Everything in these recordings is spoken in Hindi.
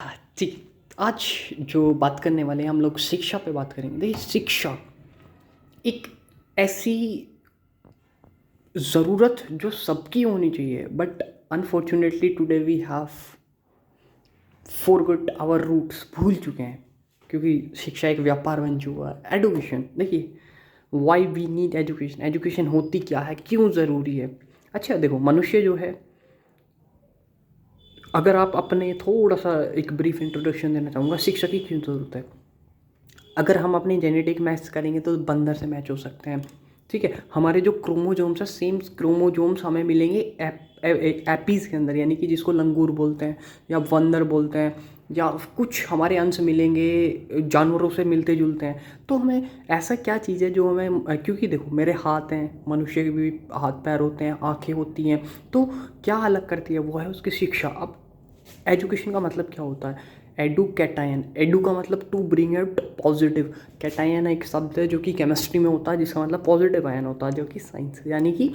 जी, आज जो बात करने वाले हैं हम लोग शिक्षा पे बात करेंगे। देखिए शिक्षा एक ऐसी ज़रूरत जो सबकी होनी चाहिए, but unfortunately today we have forgot our roots, भूल चुके हैं क्योंकि शिक्षा एक व्यापार बन चुका है। एजुकेशन देखिए, why we need education, education होती क्या है, क्यों ज़रूरी है। अच्छा देखो, मनुष्य जो है, अगर आप अपने थोड़ा सा एक ब्रीफ इंट्रोडक्शन देना चाहूँगा शिक्षा की क्यों ज़रूरत है। अगर हम अपनी जेनेटिक मैच करेंगे तो बंदर से मैच हो सकते हैं, ठीक है। हमारे जो क्रोमोजोम्स हैं, सेम क्रोमोजोम्स हमें मिलेंगे एपीज़ के अंदर, यानी कि जिसको लंगूर बोलते हैं या बंदर बोलते हैं, या कुछ हमारे अंश मिलेंगे जानवरों से मिलते जुलते हैं। तो हमें ऐसा क्या चीज़ है जो हमें, क्योंकि देखो मेरे हाथ हैं, मनुष्य के भी हाथ पैर होते हैं, आँखें होती हैं, तो क्या अलग करती है, वो है उसकी शिक्षा। अब एजुकेशन का मतलब क्या होता है, एडू कैटायन, एडू का मतलब टू ब्रिंग आउट पॉजिटिव, कैटायन एक शब्द है जो कि केमिस्ट्री में होता है जिसका मतलब पॉजिटिव आयन होता है, जो कि साइंस यानी कि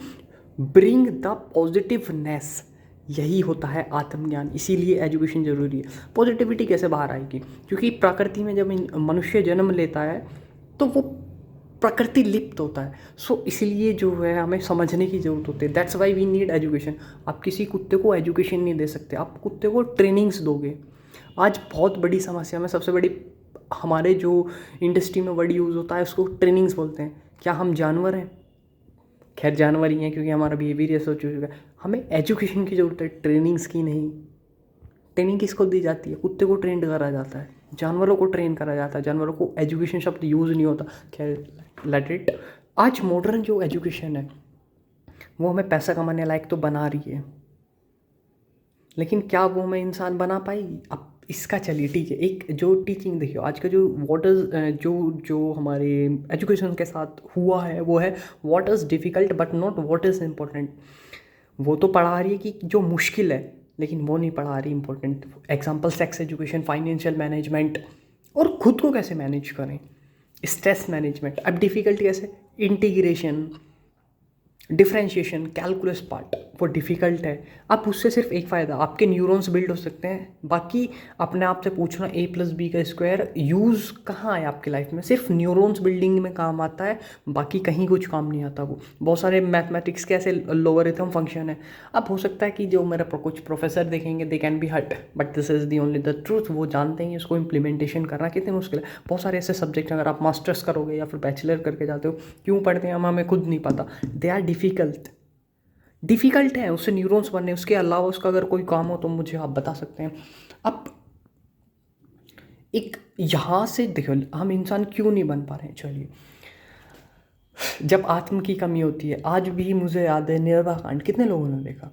ब्रिंग द पॉजिटिवनेस, यही होता है आत्मज्ञान। इसीलिए एजुकेशन ज़रूरी है। पॉजिटिविटी कैसे बाहर आएगी, क्योंकि प्रकृति में जब मनुष्य जन्म लेता है तो वो प्रकृति लिप्त होता है। सो इसलिए जो है हमें समझने की ज़रूरत होती है। That's why we need education. आप किसी कुत्ते को एजुकेशन नहीं दे सकते, आप कुत्ते को ट्रेनिंग्स दोगे। आज बहुत बड़ी समस्या में सबसे बड़ी, हमारे जो इंडस्ट्री में वर्ड यूज़ होता है उसको ट्रेनिंग्स बोलते हैं। क्या हम जानवर हैं? खैर जानवर ही हैं क्योंकि हमारा बिहेवियर ऐसा हो चुका है। हमें एजुकेशन की ज़रूरत है, ट्रेनिंग्स की नहीं। ट्रेनिंग किसको दी जाती है? कुत्ते को ट्रेंड करा जाता है, जानवरों को ट्रेन करा जाता है, जानवरों को एजुकेशन शब्द यूज़ नहीं होता। खैर लेट इट। आज मॉडर्न जो एजुकेशन है वो हमें पैसा कमाने लायक तो बना रही है, लेकिन क्या वो हमें इंसान बना पाएगी? अब इसका चलिए ठीक है, एक जो टीचिंग देखियो आज का जो व्हाट इज़ जो जो हमारे एजुकेशन के साथ हुआ है वो है what is difficult but not what is important. वो तो पढ़ा रही है कि जो मुश्किल है, लेकिन वो नहीं पढ़ा रही important. Example sex education, financial management, और खुद को कैसे मैनेज करें, स्ट्रेस मैनेजमेंट। अब डिफ़िकल्ट कैसे, इंटीग्रेशन, डिफरेंशिएशन, कैलकुलस पार्ट वो डिफ़िकल्ट है। अब उससे सिर्फ एक फ़ायदा, आपके न्यूरॉन्स बिल्ड हो सकते हैं। बाकी अपने आप से पूछना a+b² यूज़ कहाँ है आपकी लाइफ में? सिर्फ न्यूरॉन्स बिल्डिंग में काम आता है, बाकी कहीं कुछ काम नहीं आता। वो बहुत सारे मैथमेटिक्स के ऐसे लोगरिथम फंक्शन है। अब हो सकता है कि जो मेरा कुछ प्रोफेसर देखेंगे they can be hurt, but this is the only the truth. वो जानते हैं इसको इम्प्लीमेंटेशन करना कितनी मुश्किल है। बहुत सारे ऐसे सब्जेक्ट अगर आप मास्टर्स करोगे या फिर बैचलर करके जाते हो, क्यों पढ़ते हैं हम हमें खुद नहीं पता। दे आर डिफ़िकल्ट, डिफ़िकल्ट है उससे न्यूरॉन्स बनने। उसके अलावा उसका अगर कोई काम हो तो मुझे आप बता सकते हैं। अब एक यहाँ से देखो हम इंसान क्यों नहीं बन पा रहे हैं। चलिए, जब आत्म की कमी होती है, आज भी मुझे याद है निर्भया कांड कितने लोगों ने देखा,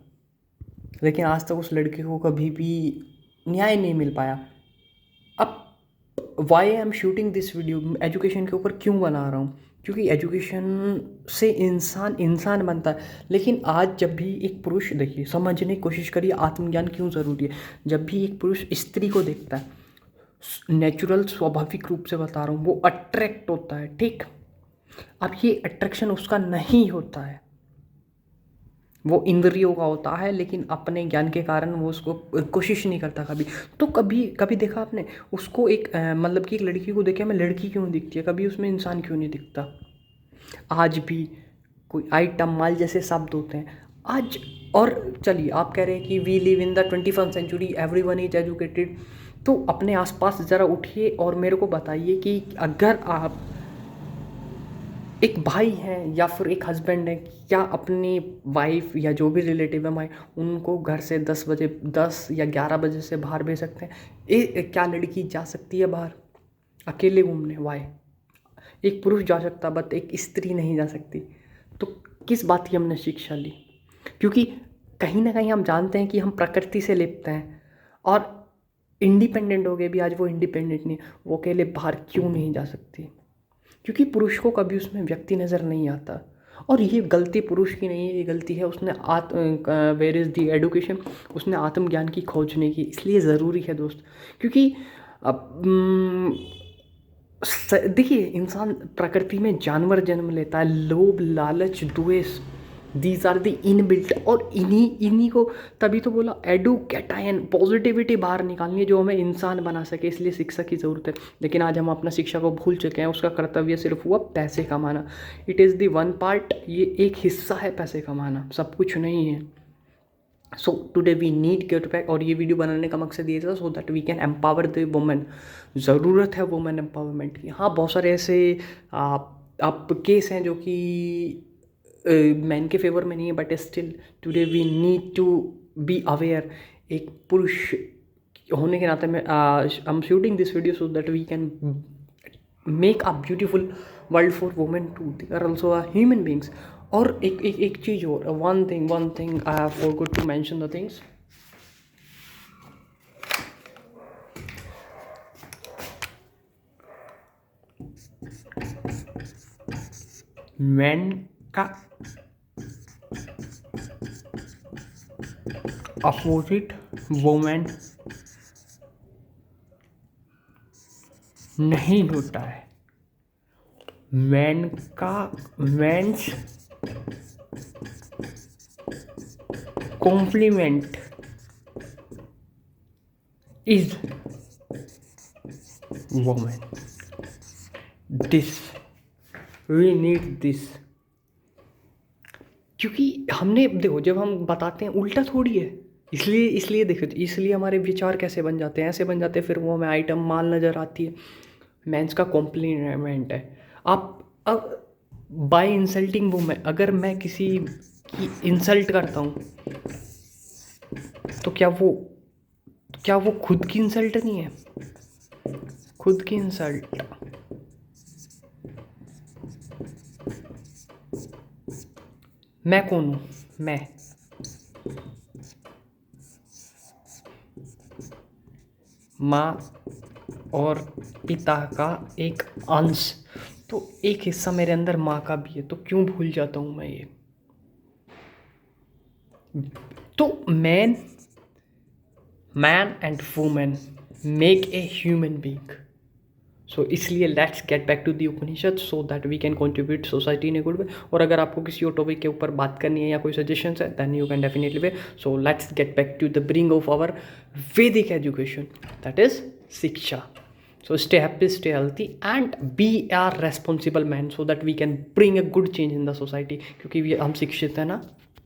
लेकिन आज तक उस लड़की को कभी भी न्याय नहीं मिल पाया। अब why I am shooting this video, education के ऊपर क्यों बना रहा हूँ, क्योंकि एजुकेशन से इंसान इंसान बनता है। लेकिन आज जब भी एक पुरुष, देखिए समझने की कोशिश करिए आत्मज्ञान क्यों ज़रूरी है। जब भी एक पुरुष स्त्री को देखता है, नेचुरल स्वाभाविक रूप से बता रहा हूँ, वो अट्रैक्ट होता है, ठीक। अब ये अट्रैक्शन उसका नहीं होता है, वो इंद्रियों का होता है, लेकिन अपने ज्ञान के कारण वो उसको कोशिश नहीं करता कभी। तो कभी कभी देखा आपने उसको एक मतलब कि एक लड़की को देखे हमें लड़की क्यों दिखती है, कभी उसमें इंसान क्यों नहीं दिखता? आज भी कोई आइटम माल जैसे शब्द होते हैं आज। और चलिए आप कह रहे हैं कि we live in the 21st century, every one is educated. तो अपने आसपास ज़रा उठिए और मेरे को बताइए कि अगर आप एक भाई हैं या फिर एक हस्बैंड है, क्या अपनी वाइफ या जो भी रिलेटिव है हमारे, उनको घर से 10 बजे 10 या 11 बजे से बाहर भेज सकते हैं? क्या लड़की जा सकती है बाहर अकेले घूमने? वाई? एक पुरुष जा सकता बट एक स्त्री नहीं जा सकती। तो किस बात की हमने शिक्षा ली? क्योंकि कहीं ना कहीं हम जानते हैं कि हम प्रकृति से लिप्त हैं, और इंडिपेंडेंट हो गए भी, आज वो इंडिपेंडेंट नहीं, वो अकेले बाहर क्यों नहीं जा सकती? क्योंकि पुरुष को कभी उसमें व्यक्ति नज़र नहीं आता। और ये गलती पुरुष की नहीं है, ये गलती है उसने वेयर इज़ दी एडुकेशन, उसने आत्मज्ञान की खोज नहीं की। इसलिए ज़रूरी है दोस्त, क्योंकि अब देखिए इंसान प्रकृति में जानवर जन्म लेता है, लोभ लालच द्वेष दीज आर द इनबिल्ट, और इन्हीं को तभी तो बोला एडुकेटायन, पॉजिटिविटी बाहर निकालनी है जो हमें इंसान बना सके, इसलिए शिक्षा की ज़रूरत है। लेकिन आज हम अपना शिक्षा को भूल चुके हैं, उसका कर्तव्य सिर्फ हुआ पैसे कमाना। It is the one part, ये एक हिस्सा है पैसे कमाना, सब कुछ नहीं है। So today we need get back, और ये वीडियो बनाने का मकसद ये था so that we can empower the women. ज़रूरत है वुमेन एम्पावरमेंट की। हाँ, बहुत सारे ऐसे आप केस हैं जो कि मैन के फेवर में नहीं है, but still today we need to be aware. एक पुरुष होने के नाते मैं I am shooting this video so that we can make a beautiful world for women too, they are also a human beings. और एक चीज़ और, one thing I have forgot to mention the things. Man का अपोजिट वुमेन नहीं होता है। Men's complement is women. This we need this, क्योंकि हमने देखो जब हम बताते हैं उल्टा थोड़ी है, इसलिए देखो, इसलिए हमारे विचार कैसे बन जाते हैं, ऐसे बन जाते हैं, फिर वो हमें आइटम माल नज़र आती है। मेंस का कॉम्प्लीमेंट है। आप अब बाय इंसल्टिंग वुमेन, अगर मैं किसी की इंसल्ट करता हूँ तो क्या वो खुद की इंसल्ट नहीं है? खुद की इंसल्ट। मैं कौन हूँ? मैं माँ और पिता का एक अंश, तो एक हिस्सा मेरे अंदर माँ का भी है, तो क्यों भूल जाता हूँ मैं ये? तो man and women make a human being. So इसलिए let's get back to the Upanishad so that we can contribute society in a good way. और अगर आपको किसी और टॉपिक के ऊपर बात करनी है या कोई सजेशंस है then you can definitely way. So let's get back to the bring of our Vedic education, that is shiksha. So stay happy, stay healthy and be a responsible man so that we can bring a good change in the society, क्योंकि हम शिक्षित हैं ना।